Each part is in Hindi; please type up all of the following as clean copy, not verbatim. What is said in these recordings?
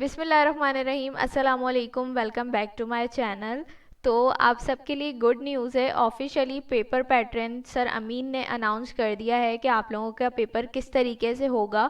बिस्मिल्लाहिर्रहमानिर्रहीम, अस्सलाम वालेकुम। Welcome back to my channel. तो आप सबके लिए गुड न्यूज़ है। Officially paper pattern sir Amin ने अनाउंस कर दिया है कि आप लोगों का पेपर किस तरीके से होगा,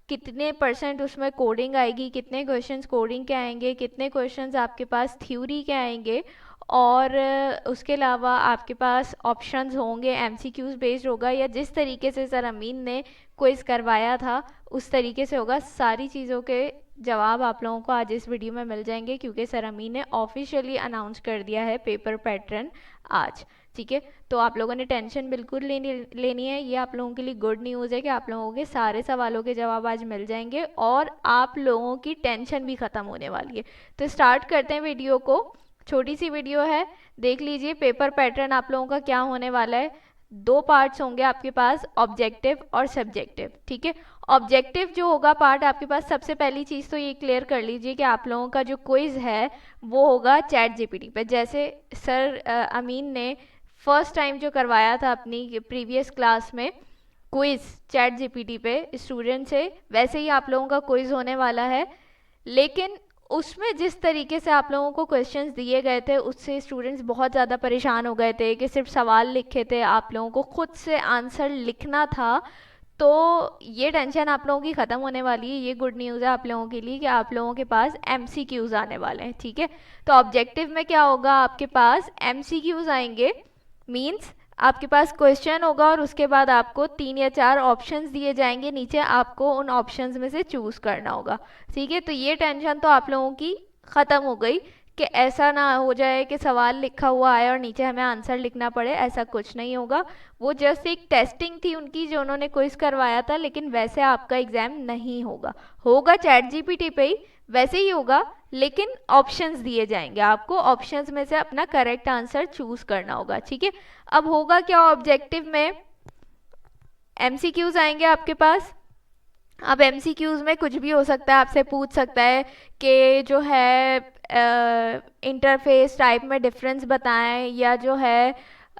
कितने परसेंट उसमें कोडिंग आएगी, कितने क्वेश्चंस कोडिंग के आएंगे, कितने क्वेश्चंस आपके पास थ्योरी के आएंगे, और उसके अलावा आपके पास ऑप्शंस होंगे, एमसीक्यूज बेस्ड होगा या जिस तरीके से सर अमीन ने क्विज करवाया था उस तरीके से होगा। सारी चीज़ों के जवाब आप लोगों को आज इस वीडियो में मिल जाएंगे क्योंकि सर अमीन ने ऑफिशियली अनाउंस कर दिया है पेपर पैटर्न आज। ठीक है, तो आप लोगों ने टेंशन बिल्कुल लेनी है। ये आप लोगों के लिए गुड न्यूज़ है कि आप लोगों के सारे सवालों के जवाब आज मिल जाएंगे और आप लोगों की टेंशन भी ख़त्म होने वाली है। तो स्टार्ट करते हैं वीडियो को। छोटी सी वीडियो है, देख लीजिए। पेपर पैटर्न आप लोगों का क्या होने वाला है, दो पार्ट्स होंगे आपके पास, ऑब्जेक्टिव और सब्जेक्टिव। ठीक है, ऑब्जेक्टिव जो होगा पार्ट आपके पास, सबसे पहली चीज़ तो ये क्लियर कर लीजिए कि आप लोगों का जो क्विज है वो होगा चैट जीपीटी पे। जैसे सर अमीन ने फर्स्ट टाइम जो करवाया था अपनी प्रीवियस क्लास में क्विज चैट जीपीटी पे स्टूडेंट से, वैसे ही आप लोगों का क्विज होने वाला है। लेकिन उसमें जिस तरीके से आप लोगों को क्वेश्चंस दिए गए थे उससे स्टूडेंट्स बहुत ज़्यादा परेशान हो गए थे कि सिर्फ सवाल लिखे थे, आप लोगों को खुद से आंसर लिखना था। तो ये टेंशन आप लोगों की ख़त्म होने वाली है। ये गुड न्यूज़ है आप लोगों के लिए कि आप लोगों के पास एमसीक्यूज़ आने वाले हैं। ठीक है, तो ऑब्जेक्टिव में क्या होगा, आपके पास एमसीक्यूज़ आएंगे। मीन्स आपके पास क्वेश्चन होगा और उसके बाद आपको 3 या 4 ऑप्शंस दिए जाएंगे, नीचे आपको उन ऑप्शंस में से चूज़ करना होगा। ठीक है, तो ये टेंशन तो आप लोगों की ख़त्म हो गई कि ऐसा ना हो जाए कि सवाल लिखा हुआ आए और नीचे हमें आंसर लिखना पड़े। ऐसा कुछ नहीं होगा। वो जस्ट एक टेस्टिंग थी उनकी जो उन्होंने क्विज करवाया था, लेकिन वैसे आपका एग्ज़ाम नहीं होगा। होगा चैट जीपीटी पे ही, वैसे ही होगा, लेकिन ऑप्शंस दिए जाएंगे आपको। ऑप्शंस में से अपना करेक्ट आंसर चूज करना होगा। ठीक है, अब होगा क्या ऑब्जेक्टिव में, एमसीक्यूज आएंगे आपके पास। अब एमसीक्यूज में कुछ भी हो सकता है, आपसे पूछ सकता है कि जो है इंटरफेस टाइप में डिफरेंस बताएं, या जो है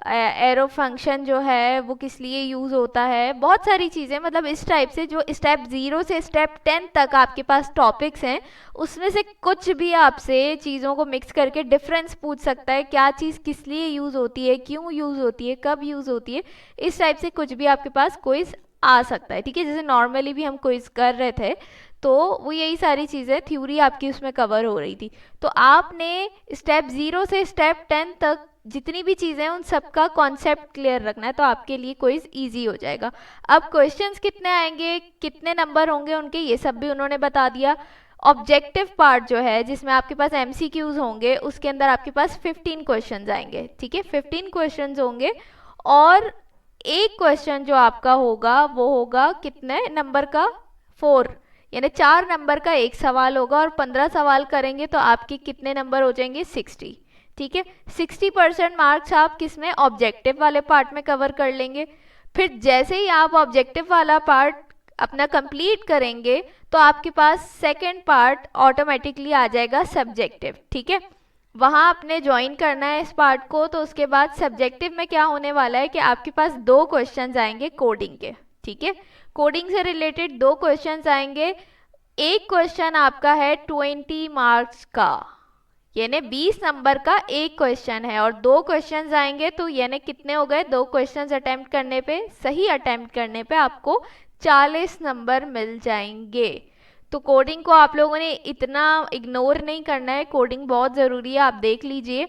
एरो फंक्शन जो है वो किस लिए यूज़ होता है, बहुत सारी चीज़ें। मतलब इस टाइप से जो स्टेप 0 से स्टेप 10 तक आपके पास टॉपिक्स हैं, उसमें से कुछ भी आपसे चीज़ों को मिक्स करके डिफरेंस पूछ सकता है, क्या चीज़ किस लिए यूज़ होती है, क्यों यूज़ होती है, कब यूज़ होती है। इस टाइप से कुछ भी आपके पास क्विज आ सकता है। ठीक है, जैसे नॉर्मली भी हम क्विज कर रहे थे तो वो यही सारी चीज़ें थ्योरी आपकी उसमें कवर हो रही थी। तो आपने स्टेप 0 से स्टेप 10 तक जितनी भी चीज़ें हैं उन सबका कॉन्सेप्ट क्लियर रखना है, तो आपके लिए क्विज इजी हो जाएगा। अब क्वेश्चंस कितने आएंगे, कितने नंबर होंगे उनके, ये सब भी उन्होंने बता दिया। ऑब्जेक्टिव पार्ट जो है जिसमें आपके पास एमसीक्यूज होंगे, उसके अंदर आपके पास 15 क्वेश्चंस आएंगे। ठीक है, 15 क्वेश्चंस होंगे और एक क्वेश्चन जो आपका होगा वो होगा कितने नंबर का, 4, यानी 4 नंबर का एक सवाल होगा, और 15 सवाल करेंगे तो आपके कितने नंबर हो जाएंगे, 60। ठीक है, 60% मार्क्स आप किसमें, ऑब्जेक्टिव वाले पार्ट में कवर कर लेंगे। फिर जैसे ही आप ऑब्जेक्टिव वाला पार्ट अपना कंप्लीट करेंगे तो आपके पास सेकंड पार्ट ऑटोमेटिकली आ जाएगा सब्जेक्टिव। ठीक है, वहाँ आपने ज्वाइन करना है इस पार्ट को। तो उसके बाद सब्जेक्टिव में क्या होने वाला है कि आपके पास 2 क्वेश्चंस आएंगे कोडिंग के। ठीक है, कोडिंग से रिलेटेड 2 क्वेश्चंस आएंगे। एक क्वेश्चन आपका है 20 मार्क्स का, यानी 20 नंबर का एक क्वेश्चन है, और 2 क्वेश्चंस आएंगे तो यानी कितने हो गए, 2 क्वेश्चंस अटेम्प्ट करने पे, सही अटेम्प्ट करने पे आपको 40 नंबर मिल जाएंगे। तो कोडिंग को आप लोगों ने इतना इग्नोर नहीं करना है, कोडिंग बहुत ज़रूरी है। आप देख लीजिए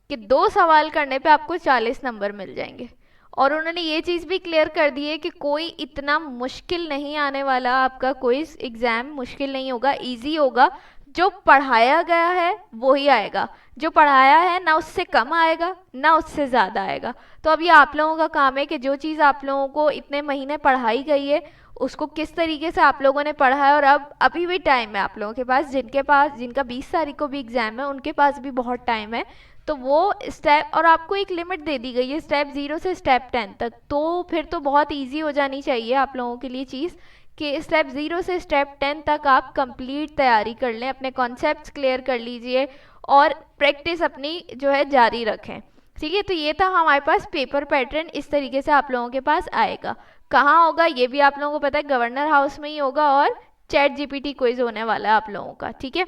कि 2 सवाल करने पे आपको 40 नंबर मिल जाएंगे। और उन्होंने ये चीज़ भी क्लियर कर दी है कि कोई इतना मुश्किल नहीं आने वाला, आपका कोई एग्ज़ाम मुश्किल नहीं होगा, इजी होगा। जो पढ़ाया गया है वो ही आएगा, जो पढ़ाया है ना उससे कम आएगा ना उससे ज़्यादा आएगा। तो अब ये आप लोगों का काम है कि जो चीज़ आप लोगों को इतने महीने पढ़ाई गई है उसको किस तरीके से आप लोगों ने पढ़ा है। और अब अभी भी टाइम है आप लोगों के पास, जिनका 20 तारीख को भी एग्ज़ाम है उनके पास भी बहुत टाइम है। तो वो स्टेप, और आपको एक लिमिट दे दी गई है स्टेप 0 से स्टेप 10 तक, तो फिर तो बहुत ईजी हो जानी चाहिए आप लोगों के लिए चीज़ कि स्टेप 0 से स्टेप 10 तक आप कंप्लीट तैयारी कर लें, अपने कॉन्सेप्ट्स क्लियर कर लीजिए और प्रैक्टिस अपनी जो है जारी रखें। ठीक है, तो ये था हमारे पास पेपर पैटर्न, इस तरीके से आप लोगों के पास आएगा। कहाँ होगा ये भी आप लोगों को पता है, गवर्नर हाउस में ही होगा और चैट जीपीटी क्विज होने वाला है आप लोगों का, ठीक है।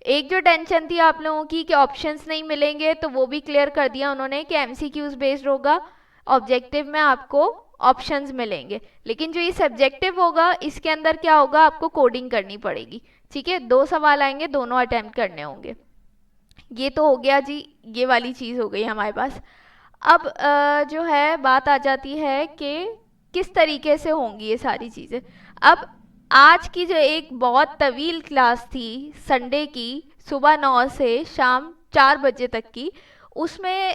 एक जो टेंशन थी आप लोगों की कि ऑप्शंस नहीं मिलेंगे, तो वो भी क्लियर कर दिया उन्होंने कि एमसीक्यूज बेस्ड होगा, ऑब्जेक्टिव में आपको ऑप्शंस मिलेंगे। लेकिन जो ये सब्जेक्टिव होगा इसके अंदर क्या होगा, आपको कोडिंग करनी पड़ेगी, ठीक है। 2 सवाल आएंगे, दोनों अटेम्प्ट करने होंगे। ये तो हो गया जी, ये वाली चीज़ हो गई हमारे पास। अब जो है बात आ जाती है कि किस तरीके से होंगी ये सारी चीज़ें। अब आज की जो एक बहुत तवील क्लास थी संडे की, सुबह 9 से शाम 4 बजे तक की, उसमें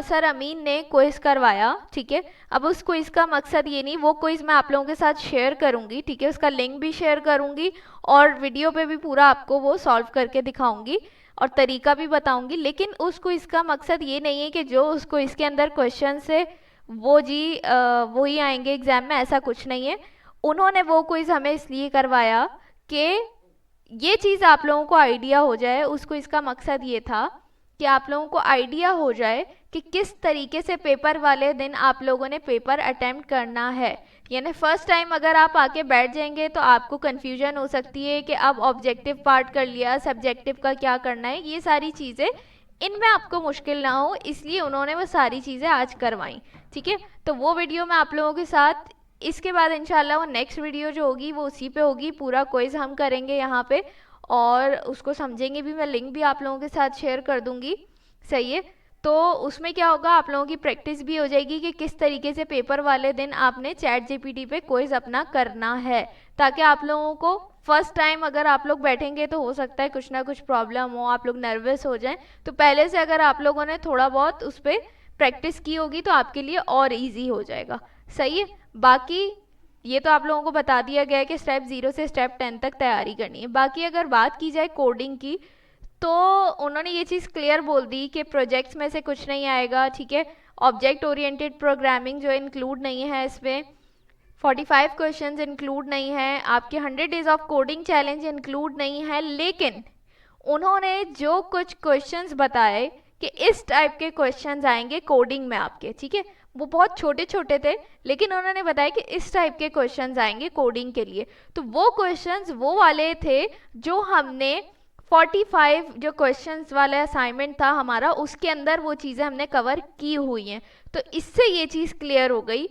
सर अमीन ने क्विज करवाया, ठीक है। अब उस क्विज का मकसद ये नहीं, वो क्विज मैं आप लोगों के साथ शेयर करूंगी, ठीक है, उसका लिंक भी शेयर करूंगी और वीडियो पे भी पूरा आपको वो सॉल्व करके दिखाऊंगी और तरीका भी बताऊंगी। लेकिन उसको इसका मकसद ये नहीं है कि जो उसको इसके अंदर क्वेश्चन है वो जी वही आएंगे एग्जाम में, ऐसा कुछ नहीं है। उन्होंने वो क्विज हमें इसलिए करवाया कि ये चीज़ आप लोगों को आइडिया हो जाए, उसको इसका मकसद ये था कि आप लोगों को आइडिया हो जाए कि किस तरीके से पेपर वाले दिन आप लोगों ने पेपर अटेम्प्ट करना है। यानी फर्स्ट टाइम अगर आप आके बैठ जाएंगे तो आपको कन्फ्यूजन हो सकती है कि अब ऑब्जेक्टिव पार्ट कर लिया, सब्जेक्टिव का क्या करना है, ये सारी चीज़ें इनमें आपको मुश्किल ना हो, इसलिए उन्होंने वो सारी चीज़ें आज करवाई, ठीक है। तो वो वीडियो मैं आप लोगों के साथ, इसके बाद इंशाल्लाह वो नेक्स्ट वीडियो जो होगी वो उसी पे होगी, पूरा क्विज हम करेंगे यहाँ पे और उसको समझेंगे भी। मैं लिंक भी आप लोगों के साथ शेयर कर दूंगी, सही है। तो उसमें क्या होगा, आप लोगों की प्रैक्टिस भी हो जाएगी कि किस तरीके से पेपर वाले दिन आपने चैट जीपीटी पे क्विज अपना करना है, ताकि आप लोगों को फर्स्ट टाइम अगर आप लोग बैठेंगे तो हो सकता है कुछ ना कुछ प्रॉब्लम हो, आप लोग नर्वस हो जाएं, तो पहले से अगर आप लोगों ने थोड़ा बहुत उस पर प्रैक्टिस की होगी तो आपके लिए और ईजी हो जाएगा, सही है। बाकी ये तो आप लोगों को बता दिया गया है कि स्टेप 0 से स्टेप 10 तक तैयारी करनी है। बाकी अगर बात की जाए कोडिंग की, तो उन्होंने ये चीज़ क्लियर बोल दी कि प्रोजेक्ट्स में से कुछ नहीं आएगा, ठीक है। ऑब्जेक्ट ओरिएंटेड प्रोग्रामिंग जो इंक्लूड नहीं है इसमें, 45 क्वेश्चंस इंक्लूड नहीं है, आपके 100 days of coding challenge include नहीं है। लेकिन उन्होंने जो कुछ क्वेश्चंस बताए कि इस टाइप के क्वेश्चंस आएंगे कोडिंग में आपके, ठीक है, वो बहुत छोटे छोटे थे, लेकिन उन्होंने बताया कि इस टाइप के क्वेश्चंस आएंगे कोडिंग के लिए। तो वो क्वेश्चंस वो वाले थे जो हमने 45 जो क्वेश्चंस वाला असाइनमेंट था हमारा, उसके अंदर वो चीज़ें हमने कवर की हुई हैं। तो इससे ये चीज़ क्लियर हो गई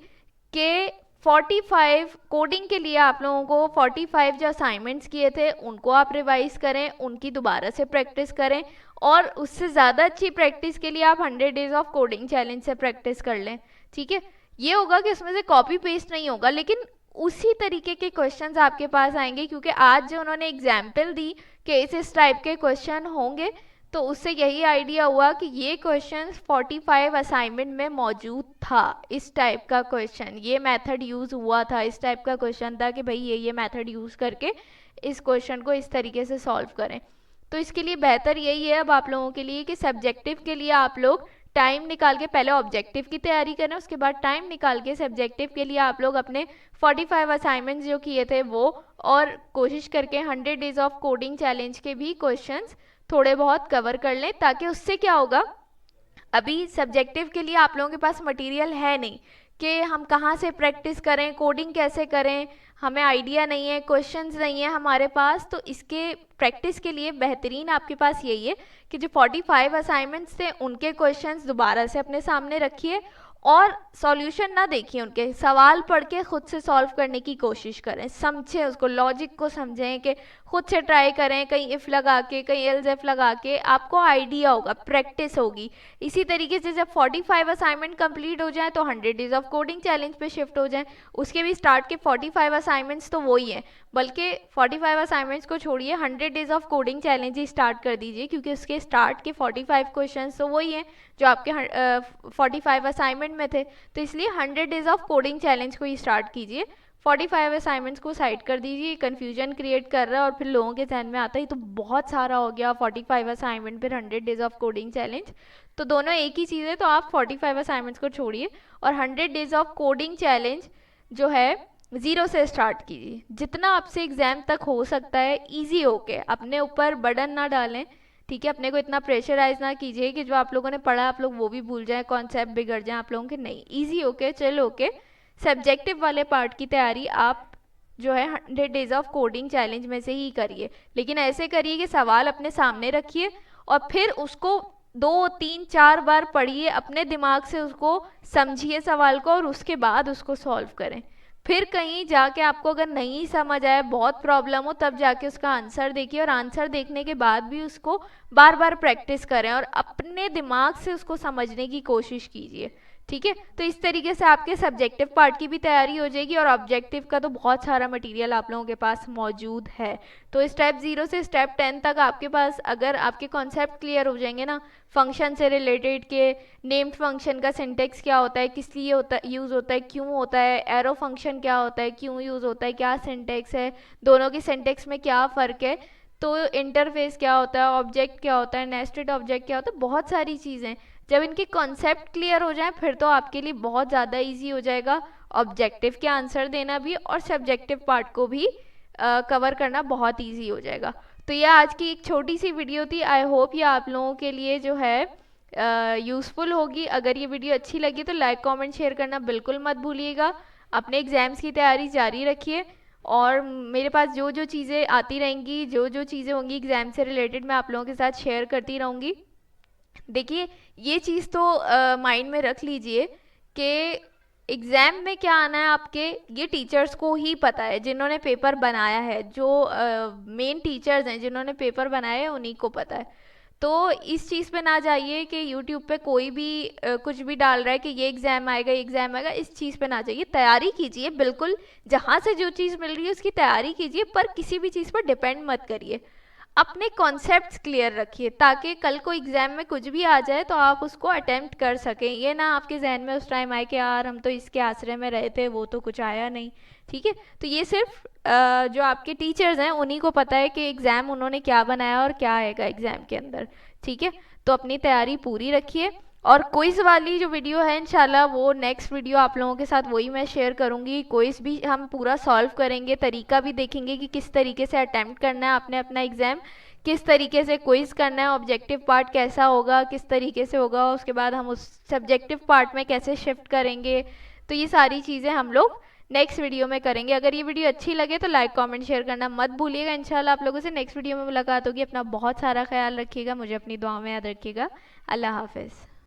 कि 45 कोडिंग के लिए आप लोगों को 45 जो असाइनमेंट्स किए थे उनको आप रिवाइज करें, उनकी दोबारा से प्रैक्टिस करें, और उससे ज़्यादा अच्छी प्रैक्टिस के लिए आप 100 डेज ऑफ कोडिंग चैलेंज से प्रैक्टिस कर लें, ठीक है। ये होगा कि उसमें से कॉपी पेस्ट नहीं होगा, लेकिन उसी तरीके के क्वेश्चंस आपके पास आएंगे, क्योंकि आज जो उन्होंने एग्जाम्पल दी कि इस टाइप के क्वेश्चन होंगे, तो उससे यही आइडिया हुआ कि ये क्वेश्चन 45 असाइनमेंट में मौजूद था। इस टाइप का क्वेश्चन, ये मेथड यूज़ हुआ था, इस टाइप का क्वेश्चन था कि भाई ये मेथड यूज़ करके इस क्वेश्चन को इस तरीके से सॉल्व करें। तो इसके लिए बेहतर यही है अब आप लोगों के लिए कि सब्जेक्टिव के लिए आप लोग टाइम निकाल के पहले ऑब्जेक्टिव की तैयारी करें, उसके बाद टाइम निकाल के सब्जेक्टिव के लिए आप लोग अपने 45 असाइनमेंट्स जो किए थे वो, और कोशिश करके 100 डेज ऑफ कोडिंग चैलेंज के भी क्वेश्चंस थोड़े बहुत कवर कर लें, ताकि उससे क्या होगा, अभी सब्जेक्टिव के लिए आप लोगों के पास मटेरियल है नहीं कि हम कहाँ से प्रैक्टिस करें, कोडिंग कैसे करें, हमें आइडिया नहीं है, क्वेश्चंस नहीं है हमारे पास। तो इसके प्रैक्टिस के लिए बेहतरीन आपके पास यही है कि जो 45 असाइनमेंट्स थे उनके क्वेश्चंस दोबारा से अपने सामने रखिए और सॉल्यूशन ना देखिए, उनके सवाल पढ़ के खुद से सॉल्व करने की कोशिश करें, समझें उसको, लॉजिक को समझें, कि खुद से ट्राई करें, कहीं इफ़ लगा के, कहीं एल्स इफ लगा के, आपको आइडिया होगा, प्रैक्टिस होगी। इसी तरीके से जब 45 असाइनमेंट कंप्लीट हो जाए तो 100 डेज ऑफ कोडिंग चैलेंज पे शिफ्ट हो जाए। उसके भी स्टार्ट के 45 असाइनमेंट्स तो वही हैं, बल्कि 45 असाइनमेंट्स को छोड़िए 100 days of coding challenge he start कर दीजिए, क्योंकि उसके स्टार्ट के 45 क्वेश्चन तो वही हैं जो आपके 45 असाइनमेंट में थे। तो इसलिए 100 डेज ऑफ कोडिंग चैलेंज को ही स्टार्ट कीजिए, 45 असाइनमेंट्स को साइड कर दीजिए। कन्फ्यूजन क्रिएट कर रहा है और फिर लोगों के जहन में आता है तो बहुत सारा हो गया, 45 असाइनमेंट फिर 100 डेज ऑफ कोडिंग चैलेंज, तो दोनों एक ही चीज़ है। तो आप 45 असाइनमेंट्स को छोड़िए और 100 डेज ऑफ कोडिंग चैलेंज जो है 0 से स्टार्ट कीजिए, जितना आपसे एग्ज़ाम तक हो सकता है ईजी होके, अपने ऊपर बर्डन ना डालें, ठीक है। अपने को इतना प्रेशराइज ना कीजिए कि जो आप लोगों ने पढ़ा आप लोग वो भी भूल जाएं, कॉन्सेप्ट बिगड़ जाएं आप लोगों के, नहीं, ईजी होके, चिल होके सब्जेक्टिव वाले पार्ट की तैयारी आप जो है 100 डेज ऑफ कोडिंग चैलेंज में से ही करिए। लेकिन ऐसे करिए कि सवाल अपने सामने रखिए और फिर उसको 2 3 4 बार पढ़िए, अपने दिमाग से उसको समझिए सवाल को, और उसके बाद उसको सॉल्व करें। फिर कहीं जाके आपको अगर नहीं समझ आए, बहुत प्रॉब्लम हो, तब जाके उसका आंसर देखिए, और आंसर देखने के बाद भी उसको बार बार प्रैक्टिस करें और अपने दिमाग से उसको समझने की कोशिश कीजिए। ठीक है, तो इस तरीके से आपके सब्जेक्टिव पार्ट की भी तैयारी हो जाएगी, और ऑब्जेक्टिव का तो बहुत सारा मटेरियल आप लोगों के पास मौजूद है। तो स्टेप 0 से स्टेप 10 तक आपके पास अगर आपके कॉन्सेप्ट क्लियर हो जाएंगे ना, फंक्शन से रिलेटेड के नेम्ड फंक्शन का सिंटेक्स क्या होता है, किस लिए होता यूज़ होता है, क्यों होता है, एरो फंक्शन क्या होता है, क्यों यूज़ होता है, क्या सिंटेक्स है, दोनों के सिंटेक्स में क्या फ़र्क है, तो इंटरफेस क्या होता है, ऑब्जेक्ट क्या होता है, नेस्टेड ऑब्जेक्ट क्या होता है, बहुत सारी चीज़ें। जब इनके कॉन्सेप्ट क्लियर हो जाए फिर तो आपके लिए बहुत ज़्यादा इजी हो जाएगा ऑब्जेक्टिव के आंसर देना भी, और सब्जेक्टिव पार्ट को भी कवर करना बहुत इजी हो जाएगा। तो ये आज की एक छोटी सी वीडियो थी। आई होप ये आप लोगों के लिए जो है यूज़फुल होगी। अगर ये वीडियो अच्छी लगी तो लाइक कमेंट शेयर करना बिल्कुल मत भूलिएगा। अपने एग्ज़ाम्स की तैयारी जारी रखिए, और मेरे पास जो जो चीज़ें आती रहेंगी, जो जो चीज़ें होंगी एग्ज़ाम से रिलेटेड, मैं आप लोगों के साथ शेयर करती रहूँगी। देखिए, ये चीज़ तो माइंड में रख लीजिए कि एग्ज़ाम में क्या आना है आपके, ये टीचर्स को ही पता है, जिन्होंने पेपर बनाया है, जो मेन टीचर्स हैं जिन्होंने पेपर बनाया है उन्हीं को पता है। तो इस चीज़ पे ना जाइए कि यूट्यूब पे कोई भी कुछ भी डाल रहा है कि ये एग्ज़ाम आएगा, ये एग्ज़ाम आएगा, इस चीज़ पे ना जाइए। तैयारी कीजिए बिल्कुल, जहाँ से जो चीज़ मिल रही है उसकी तैयारी कीजिए, पर किसी भी चीज़ पर डिपेंड मत करिए। अपने कॉन्सेप्ट्स क्लियर रखिए, ताकि कल को एग्ज़ाम में कुछ भी आ जाए तो आप उसको अटेम्प्ट कर सकें। ये ना आपके जहन में उस टाइम आए कि यार हम तो इसके आसरे में रहे थे, वो तो कुछ आया नहीं। ठीक है, तो ये सिर्फ जो आपके टीचर्स हैं उन्हीं को पता है कि एग्ज़ाम उन्होंने क्या बनाया और क्या आएगा एग्ज़ाम के अंदर। ठीक है, तो अपनी तैयारी पूरी रखिए, और क्विज वाली जो वीडियो है इंशाल्लाह वो नेक्स्ट वीडियो आप लोगों के साथ वही मैं शेयर करूंगी। क्विज भी हम पूरा सॉल्व करेंगे, तरीका भी देखेंगे कि किस तरीके से अटेम्प्ट करना है आपने अपना एग्ज़ाम, किस तरीके से क्विज करना है, ऑब्जेक्टिव पार्ट कैसा होगा, किस तरीके से होगा, उसके बाद हम उस सब्जेक्टिव पार्ट में कैसे शिफ्ट करेंगे। तो ये सारी चीज़ें हम लोग नेक्स्ट वीडियो में करेंगे। अगर ये वीडियो अच्छी लगे तो लाइक कमेंट शेयर करना मत भूलिएगा। इंशाल्लाह आप लोगों से नेक्स्ट वीडियो में मुलाकात होगी। अपना बहुत सारा ख्याल रखिएगा, मुझे अपनी दुआ में याद रखिएगा। अल्लाह हाफिज़।